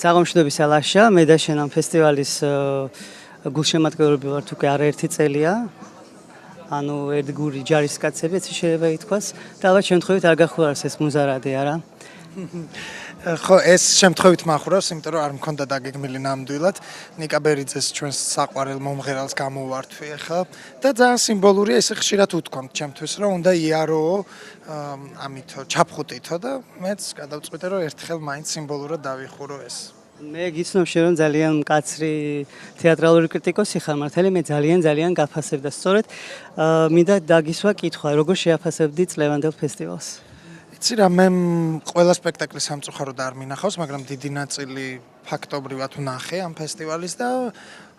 საღამოშდების ალაშა, მე და შენ ამ ფესტივალის გულშემატკივრები ვართ უკვე არაერთი წელია. ანუ ერთგული ჯარისკაცები, έτσι შეიძლება ითქვას. და ალბათ შემთხვევით არ გახურავს ეს მუზარადი, არა? ხო, ეს შემთხვევით მახურავს, იმიტომ რომ არ მქონდა დაგეგმილი ნამდვილად. ნიკა ბერიძეს ჩვენს საყვარელ მომღერალს გამოვართვი ახლა და ძალიან სიმბოლურია, ესე ხშირად უთქვამთ ჩემთვის, რომ უნდა იაროო ამითო, ჩაფხუტითო და მეც გადავწყვიტე, რომ ერთხელ მაინც სიმბოლურად დავიხურო ეს. მე გიცნობ შენ რომ ძალიან მკაცრი თეატრალური კრიტიკოსი ხარ მართალი, მე ძალიან გაფასებ და სწორედ მინდა დაგისვა კითხვა, როგორ შეაფასებდი წლევანდელ ფესტივალს? იცი რა, მე ყველა სპექტაკლი სამწუხაროდ არ მინახავს, მაგრამ დიდი ნაწილი ფაქტობრივად ვნახე ამ ფესტივალის და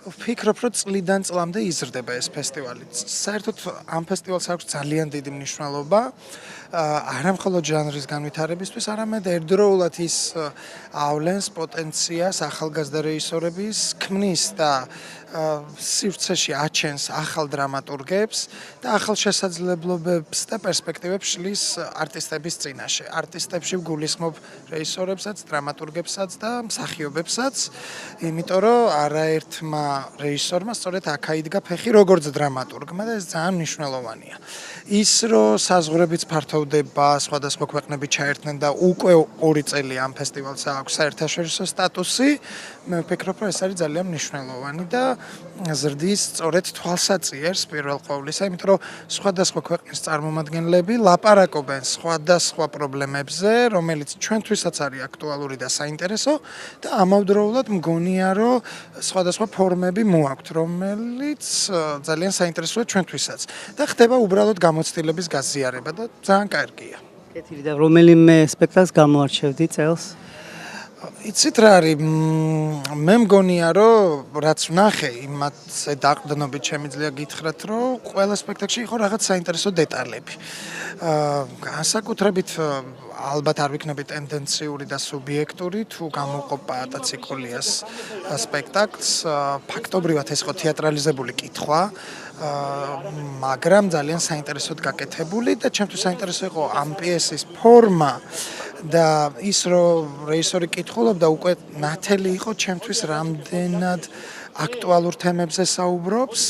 ვფიქრობ, რომ წლიდან წლამდე იზრდება ეს ფესტივალი. საერთოდ ამ ფესტივალს აქვს ძალიან დიდი მნიშვნელობა, არა მხოლოდ ჟანრის განვითარებისთვის, არამედ ერთდროულად ის ავლენს პოტენციას ახალგაზრდა რეჟისორების ქმნის და სივრცეში აჩენს ახალ დრამატურგებს და ახალ შესაძლებლობებს და პერსპექტივებს შლის არტისტების წინაშე. არტისტებში ვგულისხმობ რეჟისორებსაც, დრამატურგებსაც და მსახიობებსაც, იმიტომ რომ არაერთმა რეჟისორმა სწორედ აქ აიდგა ფეხი როგორც დრამატურგმა და ეს ძალიან მნიშვნელოვანია. ის რომ საზღვრებიც ფართოვდება, სხვადასხვა ქვეყნები ჩაერთნენ და უკვე 2 წელი ამ ფესტივალს აქვს საერთაშორისო სტატუსი, მე ვფიქრობ, რომ ეს არის ძალიან მნიშვნელოვანი და ზრდის სწორედ თვალსაწიერს პირველ ყოვლისა, იმიტომ რომ სხვადასხვა ქვეყნის წარმომადგენლები ლაპარაკობენ სხვადასხვა პრობლემებზე, რომელიც ჩვენთვისაც არის აქტუალური და საინტერესო და ამავდროულად მგონია, რომ სხვადასხვა ფორმები მოაქვთ, რომელიც ძალიან საინტერესოა ჩვენთვისაც და ხდება უბრალოდ გამოცდილების გაზიარება და ძალიან კარგია. კეთილი და რომელიმე სპექტაკლს გამოარჩევდი წელს? იცით რა არის, მე მგონია, რომ რაც ვნახე, იმაზე დაყრდნობით შემიძლია გითხრათ, რომ ყველა სპექტაკლში იყო რაღაც საინტერესო დეტალები. განსაკუთრებით ალბათ არ ვიქნები ტენდენციური და სუბიექტური, თუ გამოვყო პატაციკოლიას სპექტაკლს, ფაქტობრივად ეს იყო თეატრალიზებული კითხვა, მაგრამ ძალიან საინტერესოდ გაკეთებული და ჩემთვის საინტერესო იყო ამ პიესის ფორმა და ის რომ რეჟისორი კითხულობდა უკვე ნათელი იყო ჩემთვის რამდენად აქტუალურ თემებზე საუბრობს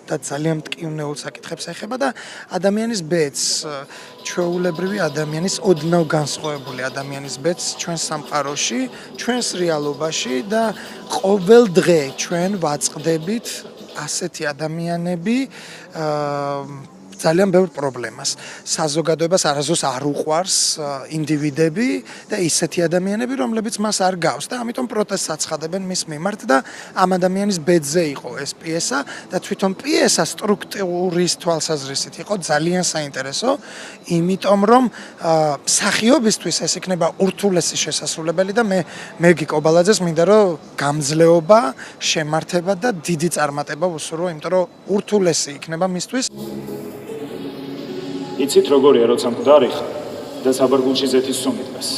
და ძალიან მტკივნეულ საკითხებს ეხება და ადამიანის ბედს, ჩვეულებრივი ადამიანის ოდნავ განსხვავებული ადამიანის ბედს ჩვენს სამყაროში, ჩვენს რეალობაში და ყოველ დღე ჩვენ ვაწყდებით ასეთი ადამიანები ძალიან ბევრ პრობლემას. საზოგადოებას არასდროს არ უყვარს ინდივიდები და ისეთი ადამიანები, რომლებიც მას არ გავს და ამიტომ პროტესტს აცხადებენ მის მიმართ და ამ ადამიანის ბედზე იყო ეს პიესა და თვითონ პიესა სტრუქტურის თვალსაზრისით იყო ძალიან საინტერესო, იმიტომ რომ მსახიობისთვის ეს იქნება ურთულესი შესასრულებელი და მე გიკობალაძეს მინდა რომ გამძლეობა, შემართება და დიდი წარმატება ვუსურვო, იმიტომ რომ ურთულესი იქნება მისთვის. იცით როგორია, როცა მკვდარი ხარ და საბარგულში ზეთის სუმი დგას.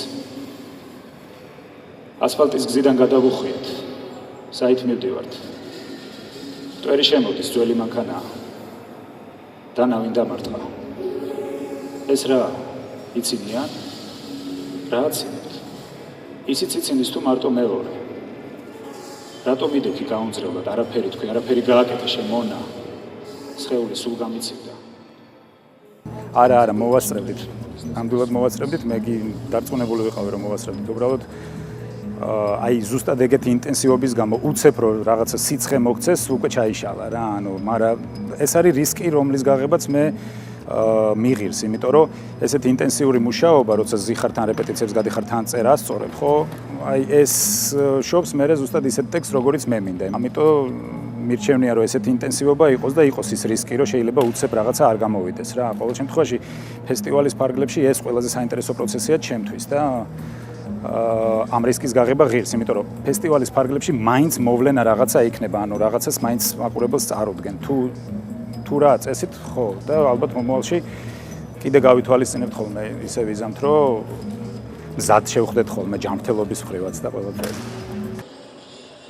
ასფალტის გზიდან გადავუხვიეთ, საით მივდივართ. მტვერი შემოდის, ძველი მანქანაა. და ნავინ დამარტყა. ეს რა, იცინიან? რა აცინებთ? ისიც იცინეს თუ მარტო მეორე. რატომ იდექი გაუნձრებლად, არაფერი თქვი, არაფერი გააკეთე შემონა. სხეული სულ გამიცივდა. არა, მოვასწრებდით. ნამდვილად მოვაცრებდით, მე კი დარწმუნებული ვიყავი, რომ მოვაცრებდით. უბრალოდ აი ზუსტად ეგეთი ინტენსივობის გამო უცებ რომ რაღაცა სიცხე მოგცეს, უკვე ჩაიშალა რა. მაგრამ ეს არის რისკი, რომლის გაღებაც მე მიღირს, იმიტომ რომ ესეთი ინტენსიური მუშაობა, როცა ზიხარ თან რეპეტიციებს გადიხარ თან წერას, სწორედ ხო? აი ეს შობს მე ზუსტად ისეთ ტექსტს, როგორიც მე მინდა. ამიტომ მირჩევნია, რომ ესეთი ინტენსივობა იყოს და იყოს ის რისკი, რომ შეიძლება უცებ რაღაცა არ გამოვიდეს რა. ყოველ შემთხვევაში ფესტივალის ფარგლებში ეს ყველაზე საინტერესო პროცესია ჩემთვის და ამ რისკის გაღება ღირს, იმიტომ რომ ფესტივალის ფარგლებში მაინც მოვლენა რაღაცა იქნება, რაღაცას მაინც მაყურებელს წარუდგენ. თუ რა წესით, ხო, და ალბათ მომავალში კიდე გავითვალისწინებთ ხოლმე ისე ვიზამთ, რომ მზად შევხვდეთ ხოლმე ჯანმრთელობის მხრივაც და ყველაფერი.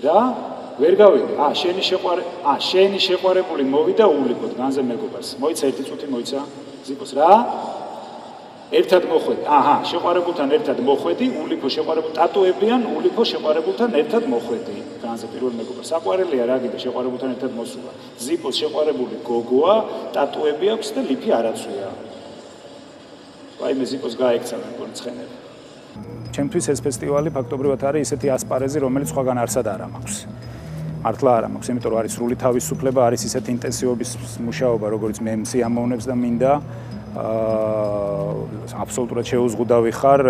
რა? ვერ გავიგე. შენი შეყვარებული მოვიდა უვლიკოდ განზე მეგობარს. მოიცა ერთი წუთი მოიცა. ზიკოს რა? ერთად მოხვედი. შეყვარებულთან ერთად მოხვედი, უვლიკო შეყვარებულ ტატუებიან, უვლიკო შეყვარებულთან ერთად მოხვედი. განზე პირველ მეგობარს. საყვარელია რა გიდა შეყვარებულთან ერთად მოსულა. ზიპოს შეყვარებული გოგოა, ტატუები აქვს და ლიფი არაცვია. აი მე ზიპოს გაექცა მეგონი ცხენები. ჩემთვის ეს ფესტივალი ფაქტობრივად არის ისეთი ასპარეზი, რომელიც სხვაგან არსად არ მაქვს. მართლა არ მაქვს, იმიტომ რომ არის სრული თავისუფლება, არის ისეთი ინტენსივობის მუშაობა, როგორც მე მსიამოვნებს და მინდა. აბსოლუტურად შეუზღუდავი ხარ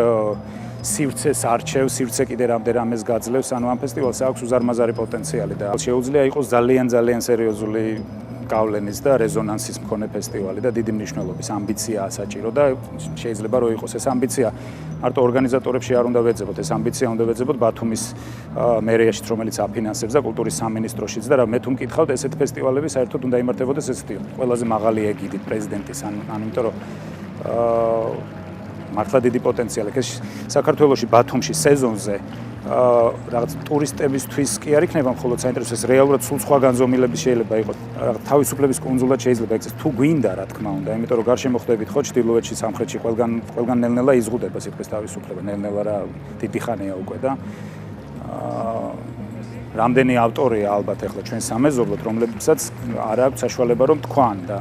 სივრცეს არჩევს, სივრცე კიდე რამდენამეს გაძლევს, ამ ფესტივალს აქვს უზარმაზარი პოტენციალი და შეუძლია იყოს ძალიან სერიოზული გავლენის და რეზონანსის მქონე ფესტივალი და დიდი მნიშვნელობის ამბიციაა საჭირო და შეიძლება რომ იყოს ეს ამბიცია მარტო ორგანიზატორებში არ უნდა ვეძებოთ, ეს ამბიცია უნდა ვეძებოთ ბათუმის მერიაში, რომელიც აფინანსებს და კულტურის სამინისტროშიც და მე თუ მკითხავთ ესეთ ფესტივალები საერთოდ უნდა იმართებოდეს ესეთი ყველაზე მაღალი ეგიდით პრეზიდენტის იმიტომ რომ მართლა დიდი პოტენციალი აქვს საქართველოში ბათუმში სეზონზე რაღაც ტურისტებისთვის კი არ იქნება მხოლოდ საინტერესო ეს რეალურად სულ სხვა განზომილების შეიძლება იყოს რაღაც თავისუფლების კუნძულად შეიძლება იქცეს თუ გვინდა რა თქმა უნდა იმიტომ რომ გარშემო ხვდებით ხო ჩრდილოეთში სამხრეთში ყველგან ნელ-ნელა იზღუდება სიტყვის თავისუფლება ნელ-ნელა რა დიდი ხანია უკვე და რამდენი ავტორია ალბათ ახლა ჩვენ სამეზობლოთ რომლებსაც არ აქვს საშუალება რომ თქვან და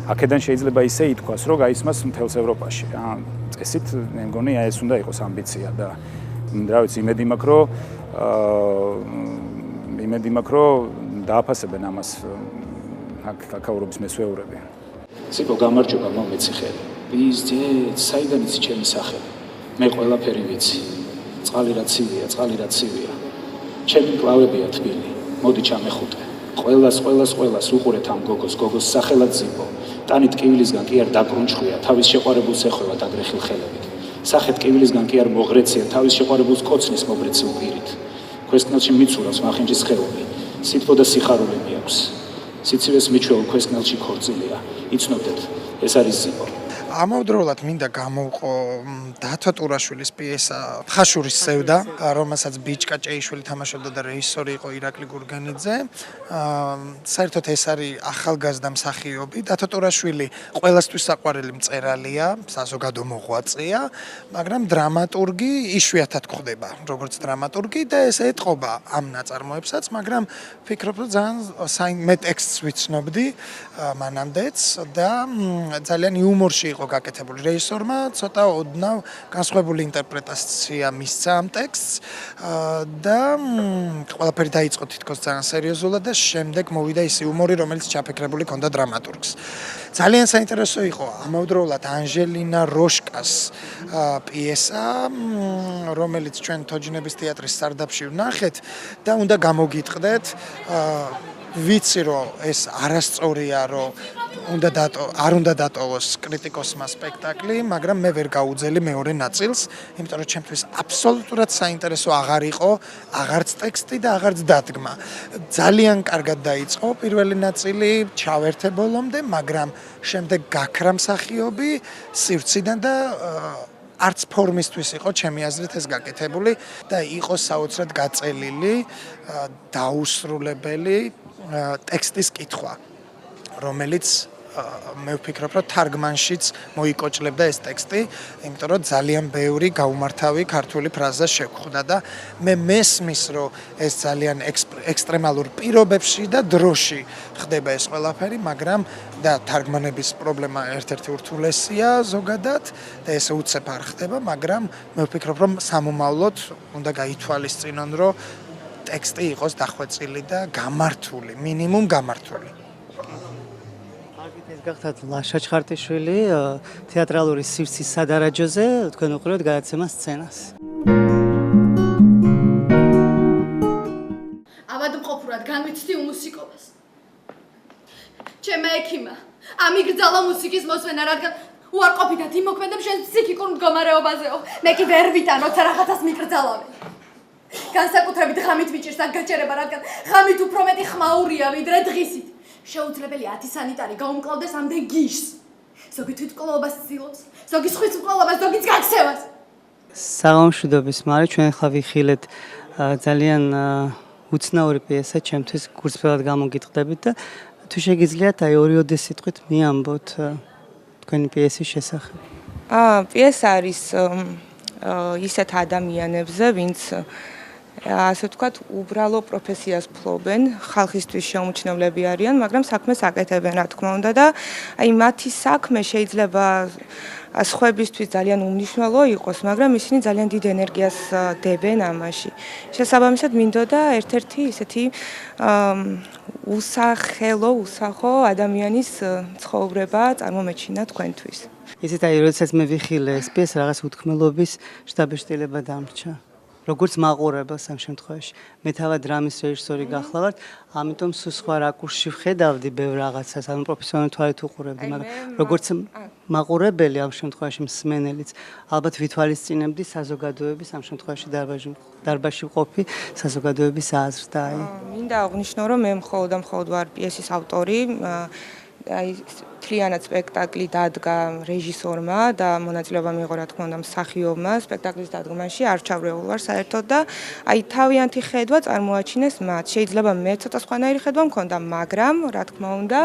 აქედან შეიძლება ისე ითქვას რომ გაისმას მთელს ევროპაში რა წესით მე მგონი ეს უნდა იყოს ამბიცია და რა ვიცი იმედი მაქვს რომ დააფასებენ ამას კაკაურობის მესვეურები. სიკო გამარჯობა მომეცი ხელი. ბიზძეთ, საიდან იცი ჩემი სახელი? მე ყველაფერი ვიცი. წყალი რა ცივია. ჩემი კლავებია თბილი. მოდი ჩამეხუტე. ყველას უყურეთ ამ გოგოს სახელად ზიბო. ტანით კივილისგან კი არ დაკრუნჩხვია, თავის შეყვარებულს ეხვევათ აგრეხილ ხელებით. სახეთ კივილისგან კი არ მოღრეცია, თავის შეყვარებულს კოცნის მობრეცილ პირით. ქვესკნელში მიცურავს მახინჯის სხეული, სითბო და სიხარული მიაქვს. სიცივეს მიჩვეულ ქვესკნელში ქორწილია. იცნობდეთ, ეს არის ზიბო. ამავდროულად მინდა გამოვყო დათო ტურაშვილის პიესა ხაშურის სევდა, რომელსაც ბიჭკა ჭეიშვილი თამაშობდა და რეჟისორი იყო ირაკლი გურგენიძე. საერთოდ ეს არის ახალგაზრდა მსახიობი. დათო ტურაშვილი ყველასთვის საყვარელი მწერალია, საზოგადო მოღვაწეა, მაგრამ დრამატურგი იშვიათად გვხდება, როგორც დრამატურგი და ეს ეტყობა ამ ნაწარმოებსაც, მაგრამ ვფიქრობ, რომ ძალიან მე ტექსტს ვიცნობდი მანამდეც და ძალიან იუმორში იყო გაკეთებული რეჟისორმა, ცოტა ოდნავ განსხვავებული ინტერპრეტაცია მისცა ამ ტექსტს და ყველაფერი დაიწყო თითქოს ძალიან სერიოზულად და შემდეგ მოვიდა ის იუმორი, რომელიც ჩაფიქრებული ჰქონდა დრამატურგს. ძალიან საინტერესო იყო ამავდროულად ანჟელინა როშკას პიესა, რომელიც ჩვენ თოჯინების თეატრის სარდაფში ვნახეთ და უნდა გამოგიტყდეთ. ვიცი რომ ეს არასწორია რომ არ უნდა დატოვოს კრიტიკოსმა სპექტაკლი, მაგრამ მე ვერ გაუძელი მეორე ნაწილს, იმიტომ რომ ჩემთვის აბსოლუტურად საინტერესო აღარ იყო, აღარც ტექსტი და აღარც დადგმა. ძალიან კარგად დაიწყო პირველი ნაწილი, ჩავერთე ბოლომდე, მაგრამ შემდეგ გაქრა მსახიობი სივრციდან და არც ფორმისთვის იყო ჩემი აზრით ეს გაკეთებული და იყო საოცრად გაწელილი, დაუსრულებელი ტექსტის კითხვა, რომელიც მე ვფიქრობ, რომ თარგმანშიც მოიკოჭლებდა ეს ტექსტი, იმიტომ რომ ძალიან ბევრი გაუმართავი ქართული ფრაზა შევხვდა და მე მესმის, რომ ეს ძალიან ექსტრემალურ პირობებში და დროში ხდება ეს ყველაფერი, მაგრამ და თარგმანების პრობლემა ერთ-ერთი ურთულესია ზოგადად და ეს უცებ არ ხდება, მაგრამ მე ვფიქრობ, რომ სამომავლოდ უნდა გაითვალისწინონ, რომ ტექსტი იყოს დახვეწილი და გამართული, მინიმუმ გამართული. ეს გახდათ ლაშა ჩხარტიშვილი თეატრალური სივრცის სადარაჯოზე თქვენ უყურებთ გადაცემა სცენას. ავადმყოფურად განვიცდი უმუსიკობას. ჩემმა ექიმა ამიგრძალა მუსიკის მოსვენა, რადგან უარყოფითად იმოქმედებ შენს ფსიქიკურ მდგომარეობაზეო. მე კი ვერ ვიტან, როცა რაღაცას მიკრძალავენ. განსაკუთრებით ღამით მიჭირს აქ გაჩერება, რადგან ღამით უფრო მეტი ხმაურია ვიდრე დღისით. შეუძლებელია 10 სანიტარი გაუმკლავდეს ამდენ გიშს. ზოგი თვითმკვლელობას ცდილობს, ზოგი სხვის მკვლელობას, ზოგიც გაქცევას. საღამოშვიდობის მარე ჩვენ ახლა ვიხილეთ ძალიან უცნაური პიესა, ჩემთვის გულწრფელად გამოგიტყდებით და თუ შეგიძლიათ აი 2-3 სიტყვით მიამბოთ თქვენი პიესის შესახებ. პიესა არის ისეთ ადამიანებზე, ვინც ასე ვთქვათ, უბრალო პროფესიას ფლობენ, ხალხისთვის შეუმჩნევლები არიან, მაგრამ საქმეს აკეთებენ, რა თქმა უნდა და აი მათი საქმე შეიძლება სხვებისთვის ძალიან უმნიშვნელო იყოს, მაგრამ ისინი ძალიან დიდ ენერგიას დებენ ამაში. შესაბამისად, მინდოდა ერთ-ერთი ისეთი უსახო ადამიანის ცხოვრება წარმომეჩინა თქვენთვის. ისეთ აი როდესაც მე ვიხილე ეს პიესა რაღაც უთქმელობის შთაბეჭდილება დამრჩა. როგორც მაყურებელს ამ შემთხვევაში. მე თავად დრამის რეჟისორი გახლავართ, ამიტომ სულ სხვა რაკურსში ვხედავდი ბევრ რაღაცას, ანუ პროფესიონალური თვალით უყურებდი, მაგრამ როგორც მაყურებელი ამ შემთხვევაში მსმენელიც, ალბათ ვითვალისწინებდი საზოგადოების ამ შემთხვევაში დარბაზში ვყოფი საზოგადოების აზრს და აი. მინდა აღვნიშნო, რომ მე მხოლოდ ვარ პიესის ავტორი. აი თლიანად სპექტაკლი დადგა რეჟისორმა და მონაწილეობა მიიღო რა თქმა უნდა მსახიობმა სპექტაკლის დადგმაში, არ ჩავრეულ ვარ საერთოდ და აი თავიანთი ხედვა წარმოაჩინეს მათ. შეიძლება მე ცოტა სხვანაირი ხედვა მქონდა, მაგრამ რა თქმა უნდა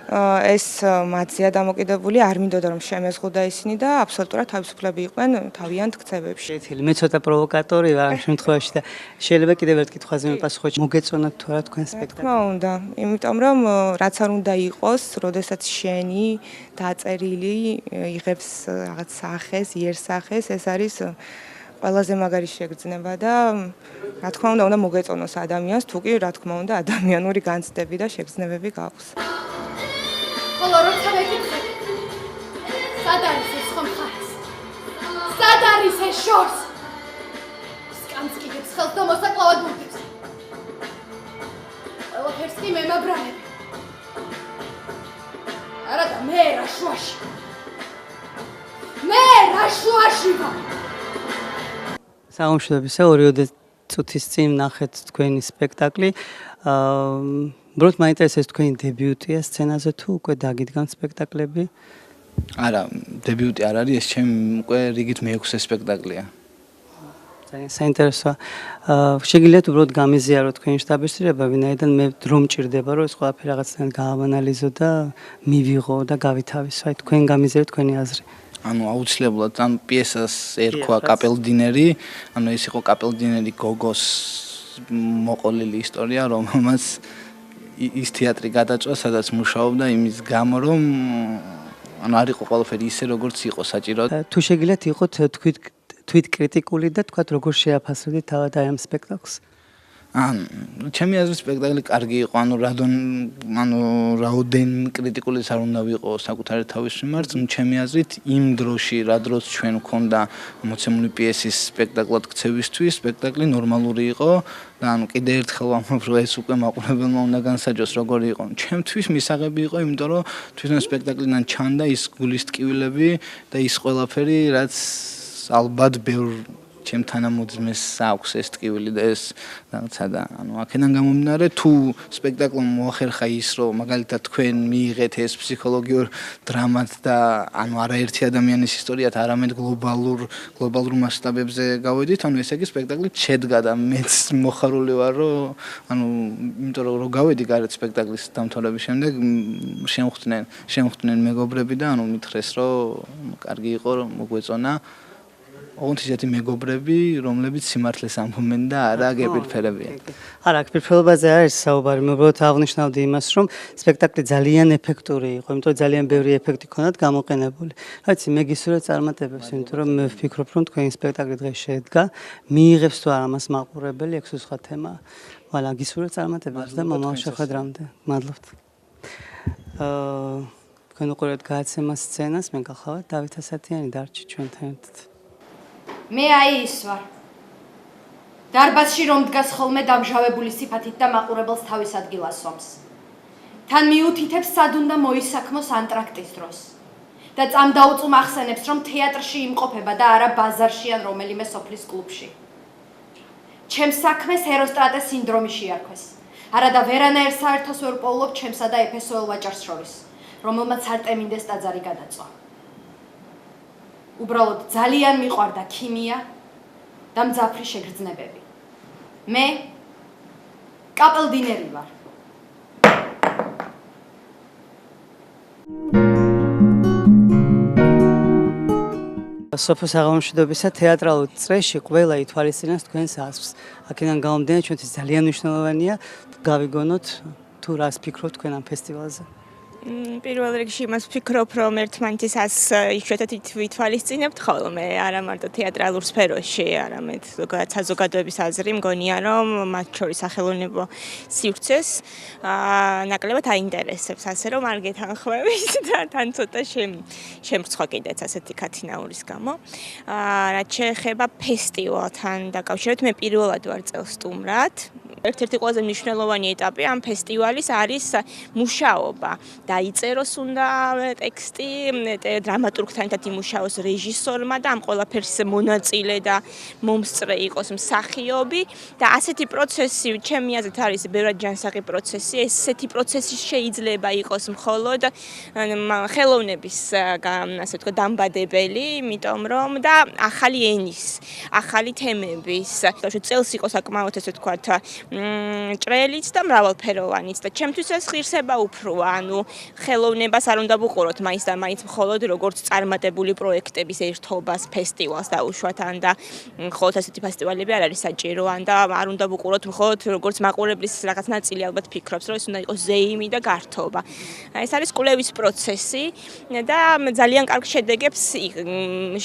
ეს მათზეა დამოკიდებული, არ მინდოდა რომ შემეზღუდა ისინი და აბსოლუტურად თავისუფლები იყვნენ თავიანთ ქცევებში. მე ცოტა პროვოკატორი ვარ ამ შემთხვევაში და შეიძლება კიდევ ერთ კითხვაზე მიპასუხოთ, მოგეწონათ თუ არა თქვენ სპექტაკლი? რა თქმა უნდა, იმიტომ რომ რაც არ უნდა იყოს, როდესაც შენი დაწერილი იღებს რაღაც სახეს, იერსახეს, ეს არის ყველაზე მაგარი შეგრძნება და რა თქმა უნდა მოგეწონოს ადამიანს, თუ კი რა თქმა უნდა ადამიანური განცდები და შეგრძნებები გაქვს. ხოლო როცა მეკითხე, სად არის ეს ხომ ხარეს? სად არის ეს შორს? სკამწკიდებს ხელს და მოსაკლავად ბურთებს. ყველაფერს კი მე მაბრალები. არა და მე რა შუაში. მე რა შუაში ვარ. საღამოშვიდობისა 2 წუთის წინ ნახეთ თქვენი სპექტაკლი. უბრალოდ მაინტერესებს თქვენი დებიუტია სცენაზე თუ უკვე დაგიდგანთ სპექტაკლები? არა, დებიუტი არ არის, ეს ჩემი უკვე რიგით მე-6 სპექტაკლია. ძალიან საინტერესოა. შეგიძლიათ უბრალოდ გამიზიაროთ თქვენი შთაბეჭდილება, ვინაიდან მე დრო მჭირდება, რომ ეს ყველაფერი რაღაცნაირად გაავანალიზო და მივიღო და გავითავისო. აი თქვენ გამიზიაროთ თქვენი აზრი. ანუ აუცილებლად ამ პიესას ერქვა კაპელდინერი, ანუ ეს იყო კაპელდინერი გოგოს მოყოლილი ისტორია, რომელმაც ის თეატრი გადაწვა, სადაც მუშაობდა იმის გამო, რომ ანუ არ იყო ყველაფერი ისე, როგორც იყო საჭირო. თუ შეგიძლიათ იყოთ თვითკრიტიკული და თქვათ როგორ შეაფასებდით თავად აი ამ სპექტაკლს? ჩემი აზრით სპექტაკლი კარგი იყო, რაოდენ კრიტიკულიც არ უნდა ვიყო საკუთარი თავის მიმართ, ჩემი აზრით იმ დროში, რა დროს ჩვენ გვქონდა მოცემული პიესის სპექტაკლად ქცევისთვის, სპექტაკლი ნორმალური იყო და კიდე ერთხელ ვამბობ, რომ ეს უკვე მაყურებელმა უნდა განსაჯოს როგორი იყო. ჩემთვის მისაღები იყო, იმიტომ რომ თვითონ სპექტაკლიდან ჩანდა ის გულის ტკივილები და ის ყველაფერი, რაც ალბათ ბევრ ჩემ თანამოძმეს აქვს ეს ტკივილი და ეს რაღაცა და აქედან გამომდინარე თუ სპექტაკლმა მოახერხა ის რომ მაგალითად თქვენ მიიღეთ ეს ფსიქოლოგიურ დრამად და არაერთი ადამიანის ისტორიათ არამედ გლობალურ მასშტაბებზე გავედით ესე იგი სპექტაკლი შედგა და მეც მოხარული ვარ რომ იმიტომ რომ გავედი გარეთ სპექტაკლის დამთავრების შემდეგ შემხვდნენ მეგობრები და მითხრეს რომ კარგი იყო რომ მოგვეწონა ოღონდ ისეთი მეგობრები რომლებიც სიმართლეს ამბობენ და არა გეპირფერებიან არა გეპირფერებაზე არის საუბარი მე უბრალოდ აღნიშნავდი იმას რომ სპექტაკლი ძალიან ეფექტური იყო იმიტომ რომ ძალიან ბევრი ეფექტი ქონდათ გამოყენებული რა ვიცი მე გისურვებ წარმატებებს იმიტომ რომ მე ვფიქრობ რომ თქვენი სპექტაკლი დღეს შედგა მიიღებს თუ არა მას მაყურებელი ეგ სხვა თემაა ვალა გისურვებ წარმატებებს და მომავალ შეხვედრამდე მადლობთ თქვენ უყურებთ გადაცემას სცენას მე გახლავართ დავით ასათიანი დარჩი ჩვენთან ერთად მე ის ვარ დარბაზში რომ დგას ხოლმე დამჟავებული სიფათით და მაყურებელს თავის ადგილას სვამს თან მიუთითებს სად უნდა მოისაქმოს ანტრაქტის დროს და წამდაუწუმ ახსენებს რომ თეატრში იმყოფება და არა ბაზარში ან რომელიმე სოფლის კლუბში ჩემს საქმეს ჰეროსტრატეს სინდრომი შეარქვეს არა და ვერანაირ საერთოს ვერ პოულობ ჩემსა და ეფესოელ ვაჭარს შორის რომელმაც არ ტემინდეს ტაძარი გადაწვა უბრალოდ ძალიან მიყვარდა ქიმია და მძაფრი შეგრძნებები. მე კაპელდინერი ვარ. სოფოს აღმომშვიდობისა თეატრალურ წრეში ყველა ითვალისწინებს თქვენს ასვლას. აქედან გამომდინარე ჩვენთვის ძალიან მნიშვნელოვანია გავიგონოთ თუ რას ფიქრობთ თქვენ ამ ფესტივალზე. პირველ რიგში იმას ვფიქრობ, რომ ერთმანეთის იშვიათად ვითვალისწინებთ ხოლმე, არა მარტო თეატრალურ სფეროში, არამედ ზოგადად საზოგადოების აზრი მგონია, რომ მათ შორის სახელოვნებო სივრცეს ნაკლებად აინტერესებს, ასე რომ არ გეთანხმებით და თან ცოტა შემრცხვა კიდეც ასეთი ქათინაურის გამო. რაც შეეხება ფესტივალთან დაკავშირებით, მე პირველად ვარ წელს სტუმრად. ერთ-ერთი ყველაზე მნიშვნელოვანი ეტაპი ამ ფესტივალის არის მუშაობა. დაიწეროს უნდა ტექსტი, დრამატურგთან ერთად იმუშაოს რეჟისორმა და ამ ყველაფერს მონაწილე და მომსწრე იყოს მსახიობი და ასეთი პროცესი ჩემი აზრით არის ბევრად ჯანსაღი პროცესი. ესეთი პროცესი შეიძლება იყოს მხოლოდ ხელოვნების ასე ვთქვათ დამბადებელი, იმიტომ რომ და ახალი ენის, ახალი თემების, წელს იყო საკმაოდ ასე ვთქვათ ჭრელიც და მრავალფეროვანიც და ჩემთვის ეს ღირსება უფროა, ხელოვნებას არ უნდა ვუყუროთ მაინც და მაინც მხოლოდ როგორც წარმატებული პროექტების ერთობას, ფესტივალს დაუშვათ ან და მხოლოდ ასეთი ფესტივალები არ არის საჭირო ან და არ უნდა ვუყუროთ მხოლოდ როგორც მაყურებლის რაღაც ნაწილი ალბათ ფიქრობს, რომ ეს უნდა იყოს ზეიმი და გართობა. ეს არის კვლევის პროცესი და ძალიან კარგ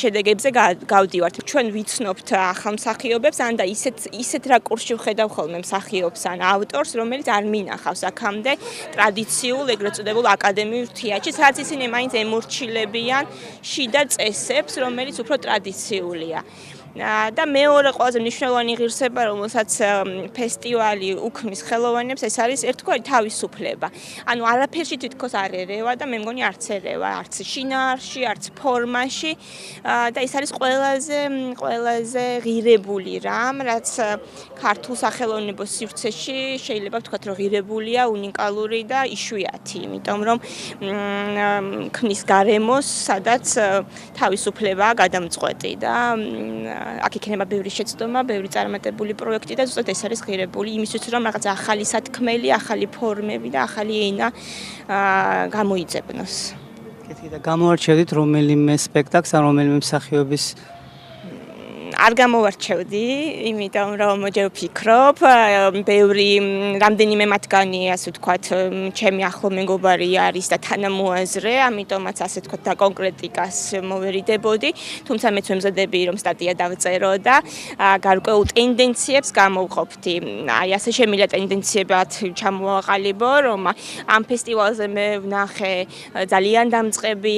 შედეგებზე გავდივართ. ჩვენ ვიცნობთ ახალ მსახიობებს ან და ისეთ რაკურსში ვხედავ ხოლმე მსახიობს ან ავტორს, რომელიც არ მინახავს აქამდე ტრადიციულ ეგრეთ წოდებულ აკადემიურ თეატრში, სადაც ისინი მაინც ემორჩილებიან შიდა წესებს, რომელიც უფრო ტრადიციულია. და მეორე ყველაზე მნიშვნელოვანი ღირსება, რომელსაც ფესტივალი უქმნის ხელოვანებს, ეს არის ერთგვარი თავისუფლება. ანუ არაფერში თითქოს არ ერევა და მე მგონი არც ერევა, არც შინაარსში, არც ფორმაში და ეს არის ყველაზე ღირებული რამ, რაც ქართულ სახელოვნებო სივრცეში შეიძლება ვთქვათ, რომ ღირებულია, უნიკალური და იშვიათი, იმიტომ რომ ქმნის გარემოს, სადაც თავისუფლებაა გადამწყვეტი და აქ იქნება ბევრი შეცდომა, ბევრი წარმატებული პროექტი და ზუსტად ეს არის ღირებული იმისთვის, რომ რაღაც ახალი სათქმელი, ახალი ფორმები და ახალი ენა გამოიძებნოს. კეთილი და გამოარჩევდით რომელიმე სპექტაკლს ან რომელიმე მსახიობის არ გამოვარჩევდი, იმიტომ რომ ჯერ ვფიქრობ, ბევრი რამდენიმე მათგანი, ასე ვთქვათ, ჩემი ახლო მეგობარი არის და თანამოაზრე, ამიტომაც ასე ვთქვათ და კონკრეტიკას მოვერიდებოდი, თუმცა მეც ვემზადები რომ სტატია დავწერო და გარკვეულ ტენდენციებს გამოვყოფდი. აი ასე შემიძლია ტენდენციებად ჩამოვაყალიბო, რომ ამ ფესტივალზე მე ვნახე ძალიან დამწყები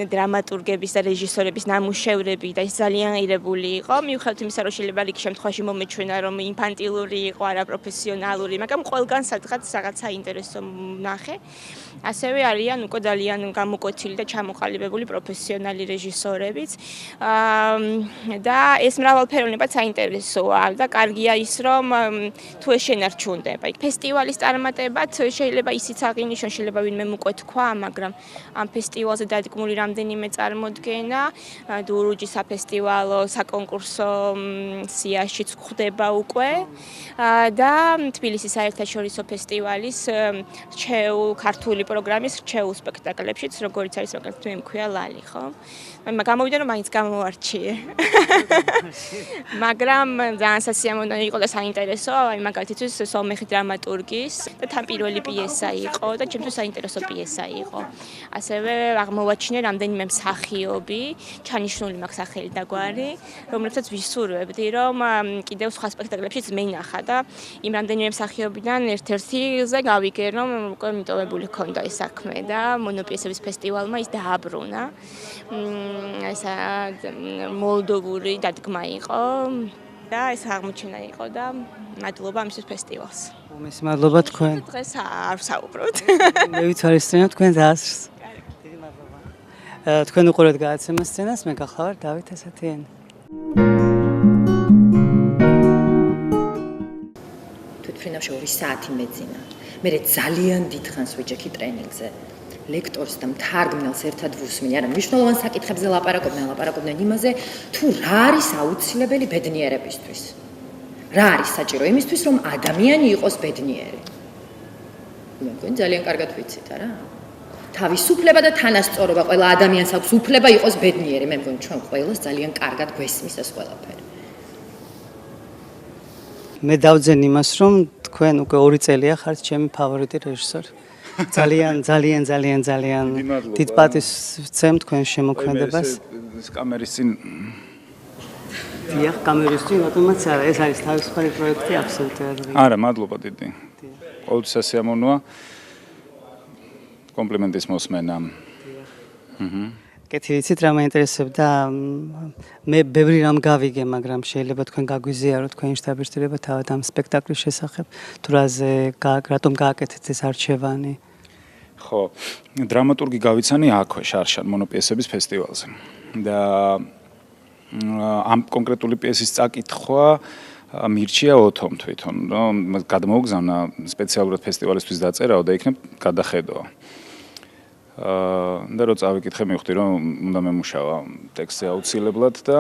დრამატურგების და რეჟისორების ნამუშევრები და ის ძალიან ღირებული იყო. მიუხედავად იმისა, რომ შეიძლება რიგ შემთხვევაში მომეჩვენა, რომ ინფანტილური იყო, არაპროფესიონალური, მაგრამ ყველგან სადღაც რაღაც საინტერესო ნახე. ასევე არიან უკვე ძალიან გამოკვეთილი და ჩამოყალიბებული პროფესიონალი რეჟისორებიც. და ეს მრავალფეროვნებაც საინტერესოა და კარგია ის, რომ თუ ეს შენარჩუნდება. იქ ფესტივალის წარმატებად შეიძლება ისიც აღინიშნოს, შეიძლება ვინმე უკვე თქვა, მაგრამ ამ ფესტივალზე დადგმული რამდენიმე წარმოდგენა დურუჯის საფესტივალო, საკონკურსო სიაშიც გვხდება უკვე და თბილისის საერთაშორისო ფესტივალის რჩეულ ქართული პროგრამის რჩეულ სპექტაკლებშიც, როგორც არის მაგალითად მქვია ლალი, ხო? გამოვიდა რომ მაინც გამოვარჩიე. მაგრამ ძალიან სასიამოვნო იყო და საინტერესო, აი მაგალითად სომეხი დრამატურგის და თან პირველი პიესა იყო და ჩემთვის საინტერესო პიესა იყო. ასევე აღმოვაჩინე რამდენიმე მსახიობი, ჩანიშნული მაქვს სახელი და გვარი, რომლებსაც ვისურვებდი, რომ კიდევ სხვა სპექტაკლებშიც მენახა და იმ რამდენიმე მსახიობიდან ერთ-ერთზე გავიგე, რომ უკვე მიტოვებული ჰქონდა ეს საქმე და მონოპიესების ფესტივალმა ის დააბრუნა. ესა მოლდოვური დადგმა იყო და ეს აღმოჩენა იყო და მადლობა ამისთვის ფესტივალს. მის მადლობა თქვენ. დღეს არ ვსაუბრობთ. მე ვიცარისწინებ თქვენ დასრს. დიდი მადლობა. თქვენ უყურებთ გადაცემას სცენას, მე გახლავარ დავით ასათიანი. თვითფრინავში 2 საათი მეძინა. მე ძალიან დიდხანს ვიჯექი ტრენინგზე. ლექტორს და მთარგმნელს ერთად ვუსმენი, არა მნიშვნელოვან საკითხებზე ლაპარაკობდნენ იმაზე, თუ რა არის აუცილებელი ბედნიერებისთვის. რა არის საჭირო იმისთვის, რომ ადამიანი იყოს ბედნიერი. მე მგონი ძალიან კარგად ვიცით, არა? თავისუფლება და თანასწორობა, ყველა ადამიანს აქვს უფლება იყოს ბედნიერი. მე მგონი ჩვენ ყველას ძალიან კარგად გვესმის ეს ყველაფერი. მე დავძენ იმას, რომ თქვენ უკვე 2 წელია ხართ ჩემი ფავორიტი რეჟისორი. ძალიან დიდ პატივს ვცემ თქვენ შემოქმედებას. ეს კამერის წინ დიახ, კამერის წინ რატომაც არა, ეს არის თავისუფალი პროექტი აბსოლუტურად. არა, მადლობა დიდი. ყოველთვის სასიამოვნოა. კომპლიმენტის მოსმენა. კეთილი ვიცით რა მაინტერესებდა, მე ბევრი რამ გავიგე, მაგრამ შეიძლება თქვენ გაგვიზიაროთ თქვენი შთაბეჭდილება თავად ამ სპექტაკლის შესახებ, თუ რატომ გააკეთეთ ეს არჩევანი. ხო, დრამატურგი გავიცანი აქვე შარშან მონოპიესების ფესტივალზე. და ამ კონკრეტული პიესის წაკითხვა მირჩია ოთომ თვითონ, რომ გადმოუგზავნა სპეციალურად ფესტივალისთვის დაწერაო და იქნებ გადახედო. და რო წავიკითხე მივხვდი რომ უნდა მემუშავა ტექსტზე აუცილებლად და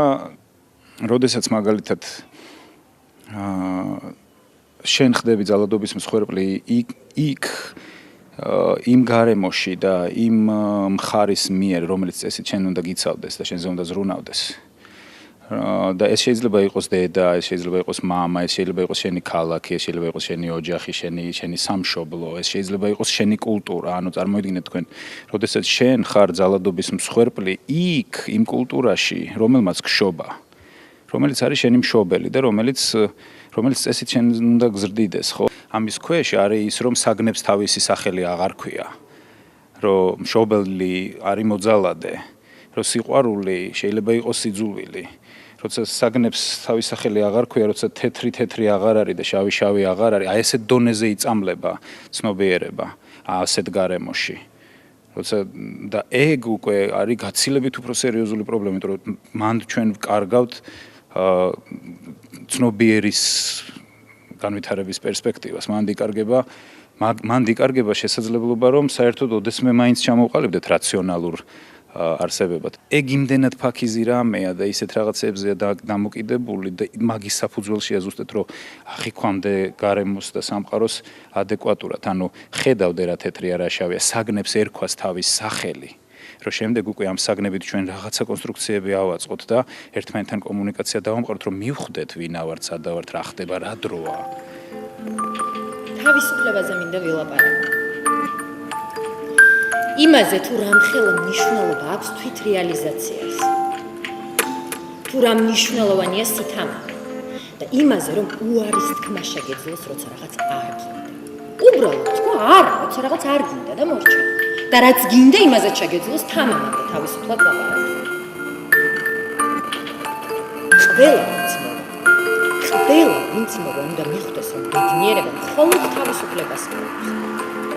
როდესაც მაგალითად შენ ხდები ძალადობის მსხვერპლი იქ იმ გარემოში და იმ მხარის მიერ რომელიც წესით შენ უნდა გიცავდეს და შენზე უნდა ზრუნავდეს და ეს შეიძლება იყოს დედა, ეს შეიძლება იყოს მამა, ეს შეიძლება იყოს შენი ქალაქი, ეს შეიძლება იყოს შენი ოჯახი, შენი სამშობლო, ეს შეიძლება იყოს შენი კულტურა. ანუ წარმოიდგინეთ თქვენ, როდესაც შენ ხარ ძალადობის მსხვერპლი იქ იმ კულტურაში, რომელმაც გშობა, რომელიც არის შენი მშობელი და რომელიც წესით შენ უნდა გზრდიდეს, ხო? ამის ქვეშ არის ის, რომ საგნებს თავისი სახელი აღარ ქვია, რომ მშობელი არის მოძალადე, რომ სიყვარული შეიძლება იყოს სიძულვილი. როცა საგნებს თავის სახელი აღარ ქვია, როცა თეთრი აღარ არის და შავი აღარ არის, აი ესეთ დონეზე იწამლება ცნობიერება, ასეთ გარემოში. როცა და ეგ უკვე არის გაცილებით უფრო სერიოზული პრობლემა, იმიტომ რომ მან ჩვენ ვკარგავთ ცნობიერის განვითარების პერსპექტივას. მან დიკარგება შესაძლებლობა, რომ საერთოდ ოდესმე მაინც ჩამოვყალიბდეთ რაციონალურ არსებებად. ეგ იმდენად ფაქიზი რამეა და ისეთ რაღაცებზეა დამოკიდებული და მაგის საფუძველშია ზუსტად რომ აღიქვამდე გარემოს და სამყაროს ადეკვატურად. ანუ ხედავდე რა თეთრი არა შავია, საგნებს ერქვას თავის სახელი. რომ შემდეგ უკვე ამ საგნებით ჩვენ რაღაცა კონსტრუქციები ავაწყოთ და ერთმანეთთან კომუნიკაცია დავამყაროთ, რომ მივხვდეთ ვინა ვართ, სადა ვართ, რა ხდება, რა დროა. თავისუფლებაზე მინდა ვილაპარაკო. იმაზე თუ რამხელა მნიშვნელობა აქვს თვითრეალიზაციას. თუ რა მნიშვნელოვანია სითამა. და იმაზე რომ უარის თქმა შეგეძლოს, როცა რაღაც არ გინდა. უბრალოდ თქვა არა, როცა რაღაც არ გინდა და მორჩა. და რაც გინდა იმაზე შეგეძლოს თამამად და თავისუფლად ლაპარაკო. ყველა ვინც მოგვა უნდა მიხვდეს რომ ბედნიერება მხოლოდ თავისუფლებას მოაქვს.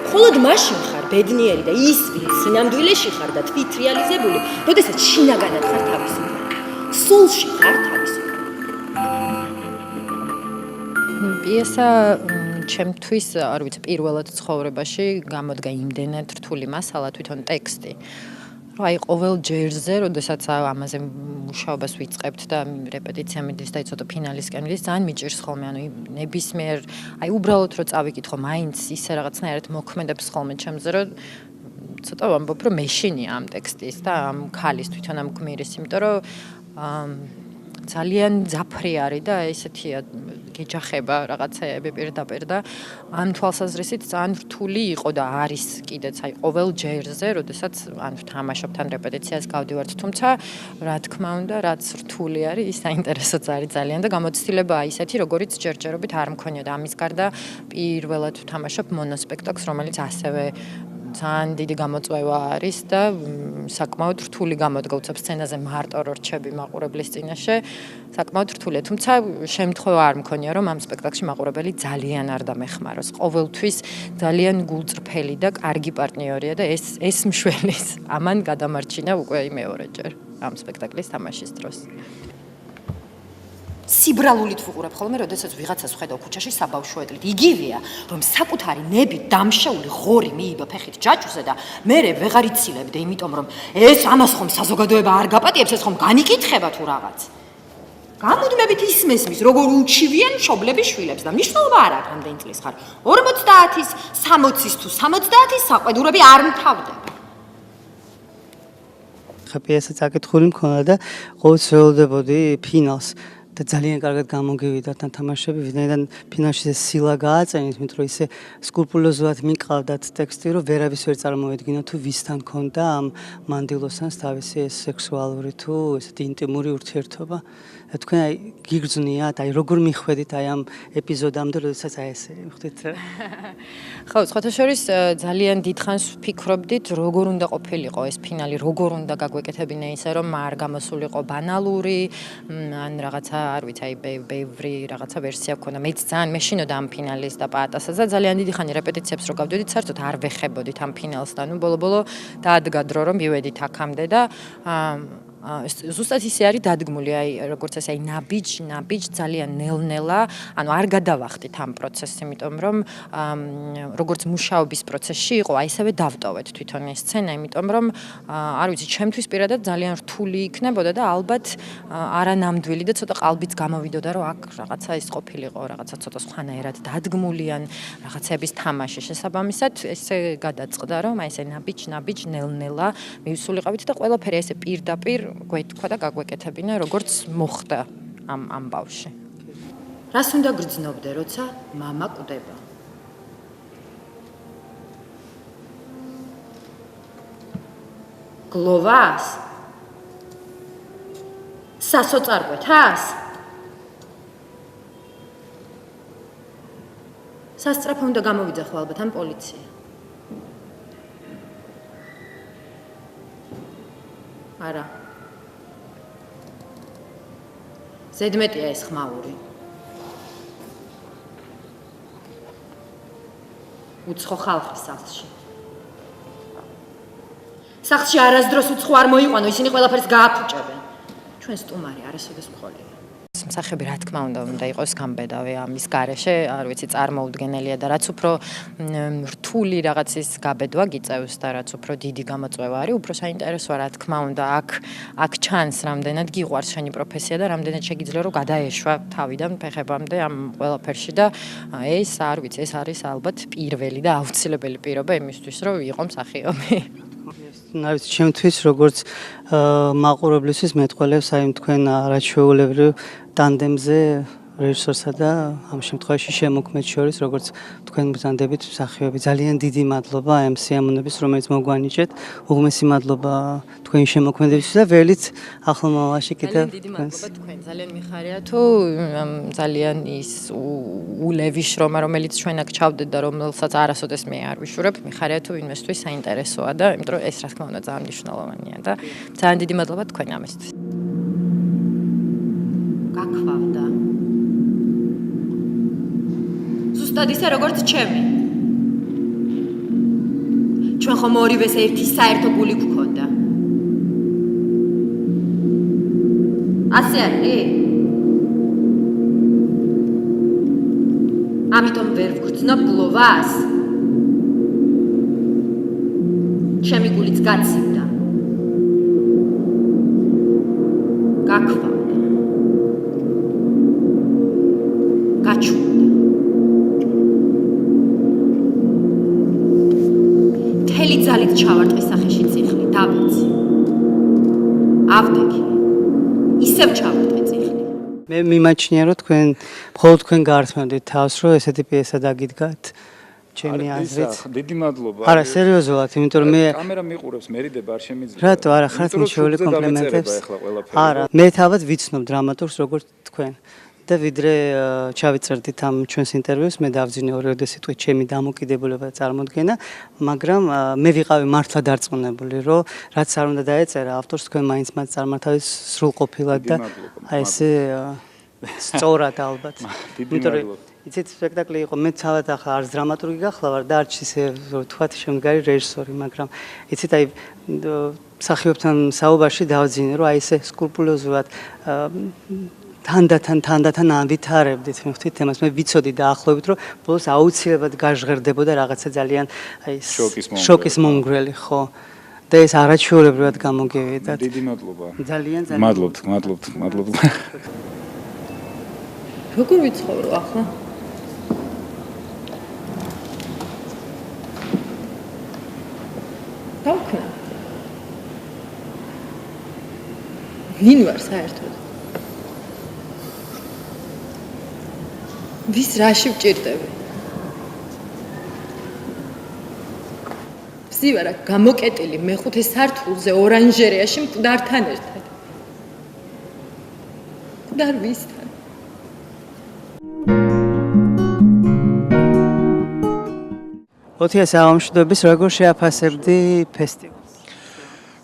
მხოლოდ მაშინ ხარ ბედნიერი და ის ვინც სინამდვილეში ხარ და თვითრეალიზებული, როდესაც შინაგანად ხარ თავისუფალი. სულში ხარ თავისუფალი. პიესა ჩემთვის, არ ვიცი, პირველად ცხოვრებაში გამოდგა იმდენად რთული მასალა თვითონ ტექსტი. აი ყოველ ჯერზე, როდესაც ამაზე მუშაობას ვიწყებთ და რეპეტიცია მიდის და ცოტა ფინალისკენ მიდის, ძალიან მიჭირს ხოლმე, ანუ ნებისმიერ, აი უბრალოდ რომ წავიკითხო, მაინც ისე რაღაცნაირად მოქმედებს ხოლმე ჩემზე, რომ ცოტა ვამბობ, რომ მეშინია ამ ტექსტის და ამ ქალის თვითონ ამ გმირის, იმიტომ რომ ძალიან ძაფრი არის და ესეთია გეჯახება რაღაცეები პირდაპირ და ამ თვალსაზრისით ძალიან რთული იყო და არის კიდეც აი ყოველ ჯერზე, როდესაც ან თამაშობთ ან რეპეტიციას გავდივართ, თუმცა რა თქმა უნდა, რაც რთული არის, ის საინტერესოც არის ძალიან და გამოცდილებაა ისეთი, როგორიც ჯერჯერობით არ მქონია და ამის გარდა პირველად ვთამაშობ მონოსპექტაკლს, რომელიც ასევე ძალიან დიდი გამოწვევა არის და საკმაოდ რთული გამოდგა უცებ სცენაზე მარტო რო რჩები მაყურებლის წინაშე, საკმაოდ რთულია, თუმცა შემთხვევა არ მქონია რომ ამ სპექტაკლში მაყურებელი ძალიან არ დამეხმაროს. ყოველთვის ძალიან გულწრფელი და კარგი პარტნიორია და ეს მშველის ამან გადამარჩინა უკვე მეორეჯერ ამ სპექტაკლის თამაშის დროს. სიბრალულით ვუყურებ ხოლმე, როდესაც ვიღაცას ვხედავ ქუჩაში საბავშვოეთლით. იგივეა, რომ საკუთარი ნები დამშეული ღორი მიიბა ფეხით ჯაჭვზე და მე ვეღარ ცილებდე, იმიტომ რომ ეს ამას ხომ საზოგადოება არ გაპატიებს, ეს ხომ განიკითხება თუ რაღაც. გამუდმებით ის მესმის, როგორ უჩივიან მშობლები შვილებს და მნიშვნელობა არ აქვს, რამდენი წლის ხარ. 50-ის, 60-ის თუ 70-ის საყვედურები არ მთავრდება. ხა პიესა წაკითხული მქონდა და ყოველთვის ველოდებოდი ფინალს. და ძალიან კარგად გამოგივიდათ თამაშები, ვინაიდან ფინალში სილა გააწენით, იმიტომ რომ ისე სკრუპულოზულად მიყავდათ ტექსტი, რომ ვერავის ვერ წარმოედგინა თუ ვისთან ქონდა ამ მანდილოსანს თავისი ეს სექსუალური თუ ესეთი ინტიმური ურთიერთობა. თქვენ აი გიგრძნიათ, აი როგორ მიხვედით აი ამ ეპიზოდამდე, როდესაც აი ესე ხვდით? ხო, სხვათა შორის ძალიან დიდხანს ვფიქრობდით, როგორ უნდა ყოფილიყო ეს ფინალი, როგორ უნდა გაგვეკეთებინა ისე, რომ არ გამოსულიყო ბანალური, ან რაღაცა არ ვიცი, აი ბევრი რაღაცა ვერსია გქონდა. მეც ძალიან მეშინოდა ამ ფინალის და პაატასაც და ძალიან დიდი ხანი რეპეტიციებს რო გავდივდით, საერთოდ არ ვეხებოდით ამ ფინალს და ნუ ბოლო-ბოლო დაადგა დრო რომ მივედით აქამდე და ზუსტად ისე არის დადგმული, აი როგორც ესე, აი ნაბიჯ ძალიან ნელ-ნელა, ანუ არ გადავახტით ამ პროცესს, იმიტომ რომ როგორც მუშაობის პროცესში იყო, აი ესევე დავტოვეთ თვითონ ეს სცენა, იმიტომ რომ არ ვიცი, ჩემთვის პირადად ძალიან რთული იქნებოდა და ალბათ არანამდვილი და ცოტა ყალბიც გამოვიდოდა, რომ აქ რაღაცა ის ყოფილიყო, რაღაცა ცოტა სხვანაირად დადგმული ან რაღაცების თამაში შესაბამისად, ესე გადაწყდა, რომ აი ესე ნაბიჯ ნელ-ნელა მივსულიყავით და ყველაფერი ესე პირდაპირ გვეთქვა და გაგვეკეთებინა, როგორც მოხდა ამ ბავშვში. რას უნდა გრძნობდე, როცა მამა კვდება? გლოვას? სასოწარკვეთას? სასწრაფო უნდა გამოვიძახო ალბათ ამ პოლიცია. არა. ზედმეტია ეს ხმაური. უცხო ხალხის სახლში. სახლში არასდროს უცხო არ მოიყვანო, ისინი ყველაფერს გააფუჭებენ. ჩვენ სტუმარი არასოდეს მყოლია. მსახები რა თქმა უნდა იყოს გამბედავე ამის გარეშე, არ ვიცი, წარმოუდგენელია და რაც უფრო რთული რაღაცის გაბედვა გიწევს და რაც უფრო დიდი გამოწვევა არის, უფრო საინტერესოა რა თქმა უნდა აქ ჩანს რამდენად გიყვარს შენი პროფესია და რამდენად შეგიძლია რომ გადაეშვა თავიდან ფეხებამდე ამ ყველაფერში და ეს არ ვიცი, ეს არის ალბათ პირველი და აუცილებელი პირობა იმისთვის რომ ვიყო მსახიობი. ნავის ჩემთვის როგორც მაყურებლისთვის მეტყველებს აი თქვენ არაჩვეულებრივ ტანდემზე რეჟისორსა და ამ შემთხვევაში შემოქმედს შორის როგორც თქვენ ბრძანდებით მსახიობი ძალიან დიდი მადლობა ამ სიამოვნების რომელიც მოგვანიჭეთ უღმესი მადლობა თქვენი შემოქმედებისთვის და ველით ახლო მომავალში კიდევ ძალიან დიდი მადლობა თქვენ ძალიან მიხარია თუ ძალიან ის ულევი შრომა რომელიც ჩვენ აქ ჩავდეთ და რომელსაც არასოდეს მე არ ვიშურებ მიხარია თუ ვინმესთვის საინტერესოა და იმიტომ რომ ეს რა თქმა უნდა ძალიან მნიშვნელოვანია და ძალიან დიდი მადლობა თქვენ ამისთვის გაქვავდა. ზუსტად ისე როგორც ჩემი. ჩვენ ხომ ორივეს ერთი საერთო გული გვქონდა. ასე არის? ამიტომ ვერ ვგრძნობ გლოვას. ჩემი გულიც გაცივდა. გაქვავდა. გაჩვენდა. მთელი ძალით ჩავარტყი სახეში წიხლი, დავიცი. ავდეგი. ისევ ჩავარტყი წიხლი. მე მიმაჩნია რომ მხოლოდ თქვენ გართმევდით თავს რომ ესეთი პიესა დაგიდგათ ჩემი აზრით. დიდი მადლობა. არა, სერიოზულად, იმიტომ რომ მე კამერა მიყურებს, მერიდება არ შემიძლია. რატო არა ხართ მიშეული კომპლიმენტებს? არა, მე თავად ვიცნობ დრამატურგს როგორც თქვენ. და ვიდრე ჩავიწერდით ამ ჩვენს ინტერვიუს, მე დავძინე ორივე სიტყვით ჩემი დამოკიდებულება და წარმოდგენა, მაგრამ მე ვიყავი მართლა დარწმუნებული, რომ რაც არ უნდა დაეწერა ავტორს, თქვენ მაინც მათ წარმართავის სრულყოფილად და აი ესე სწორად ალბათ. იმიტომ რომ იცით სპექტაკლი იყო, მე თავად ახლა არც დრამატურგი გახლავარ და არც ისე თქვათ შემდგარი რეჟისორი, მაგრამ იცით აი მსახიობთან საუბარში დავძინე, რომ აი ესე სკრუპულოზურად თანდათან ავითარებდით მივხვდით თემას. მე ვიცოდი დაახლოებით, რომ ბოლოს აუცილებლად გაჟღერდებოდა რაღაცა ძალიან აი შოკის მომგვრელი, ხო. და ეს არაჩვეულებრივად გამოგივიდათ. დიდი მადლობა. ძალიან მადლობთ. როგორ ვიცხოვრო ახლა? დავქნა. ვინ ვარ საერთოდ? ვის რაში ვჭირდები? ვსივარა გამოკეტილი მეხუთე სართულზე ორანჟერეაში მკვდართან ერთად. მკვდარ ვისთან? ოთია საამშვიდობის როგორ შეაფასებდი ფესტივალს?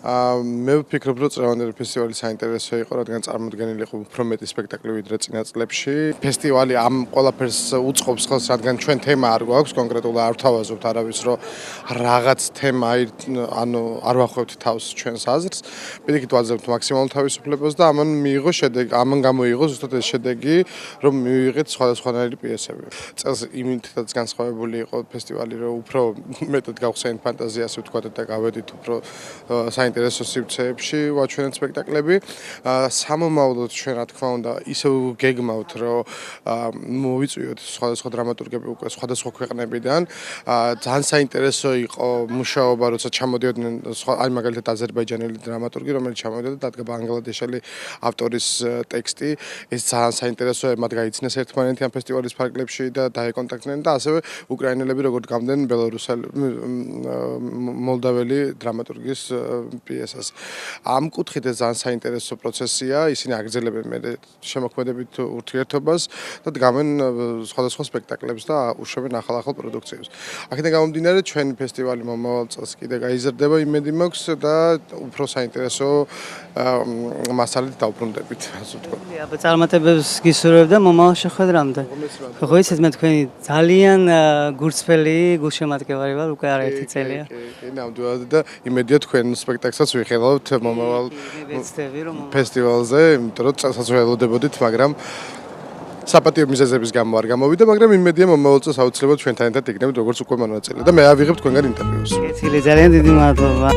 მე ვფიქრობ, რომ წლევანდელი ფესტივალი საინტერესო იყო, რადგან წარმოდგენილი იყო უფრო მეტი სპექტაკლი ვიდრე წინა წლებში. ფესტივალი ამ ყველაფერს უწყობს ხელს, რადგან ჩვენ თემა არ გვაქვს, კონკრეტულად არ ვთავაზობთ არავის, რომ რაღაც თემა ანუ არ ვახვევთ თავს ჩვენს აზრს. პირიქით ვაძლევთ მაქსიმალურ თავისუფლებას და ამან გამოიღო ზუსტად ეს შედეგი, რომ მივიღეთ სხვადასხვანაირი პიესები. წელს იმითაც განსხვავებული იყო ფესტივალი, რომ უფრო მეტად გავხსენით ფანტაზიას, ვთქვათ და გავედით უფრო საინტერესო სივრცეებში ვაჩვენეთ სპექტაკლები. სამომავლოდ ჩვენ რა თქმა უნდა ისევ გეგმავთ, რომ მოვიწვიოთ სხვადასხვა დრამატურგები უკვე სხვადასხვა ქვეყნებიდან. ძალიან საინტერესო იყო მუშაობა, როცა ჩამოდიოდნენ აი მაგალითად აზერბაიჯანელი დრამატურგი, რომელიც ჩამოდიოდა და დადგა ბანგლადეშელი ავტორის ტექსტი. ეს ძალიან საინტერესოა, მათ გაიცნეს ერთმანეთი ამ ფესტივალის ფარგლებში და დაეკონტაქტდნენ და ასევე უკრაინელები როგორც გამდნენ ბელარუსელი მოლდაველი დრამატურგის პიესას. ამ კუთხით ეს ძალიან საინტერესო პროცესია, ისინი აგრძელებენ მე შემოქმედებით ურთიერთობას და დგამენ სხვადასხვა სპექტაკლებს და უშვებენ ახალ პროდუქციებს. აქედან გამომდინარე, ჩვენი ფესტივალი მომავალ წელს კიდე გაიზრდება, იმედი მაქვს და უფრო საინტერესო მასალით დავბრუნდებით, ასე ვთქვათ. აბა წარმატებებს გისურვებ და მომავალ შეხვედრამდე. ხო იცით მე თქვენი ძალიან გულწრფელი გულშემატკივარი ვარ, უკვე არაერთი წელია. კი, ნამდვილად და იმედია თქვენ სპექტაკლსაც ვიხილავთ მომავალ ფესტივალზე, იმიტომ რომ წელსაც ველოდებოდით, მაგრამ საპატიო მიზეზების გამო არ გამოვიდა, მაგრამ იმედია მომავალ წელს აუცილებლად ჩვენთან ერთად იქნებით როგორც უკვე მონაწილე და მე ავიღებ თქვენგან ინტერვიუს. კეთილი, ძალიან დიდი მადლობა.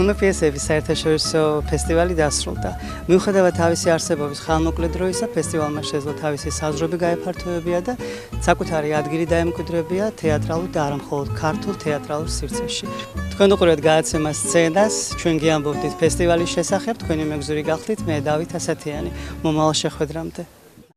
მონოპიესების საერთაშორისო ფესტივალი დასრულდა. მიუხედავად თავისი არსებობის ხანმოკლე დროისა, ფესტივალმა შეძლო თავისი საზღვრები გაეფართოებია და საკუთარი ადგილი დაემკვიდრებია თეატრალურ და არა მხოლოდ ქართულ თეატრალურ სივრცეში. თქვენ უყურებთ გადაცემას სცენას, ჩვენ გიამბობდით ფესტივალის შესახებ, თქვენი მეგზური გახდით, მე დავით ასათიანი. მომავალ შეხვედრამდე.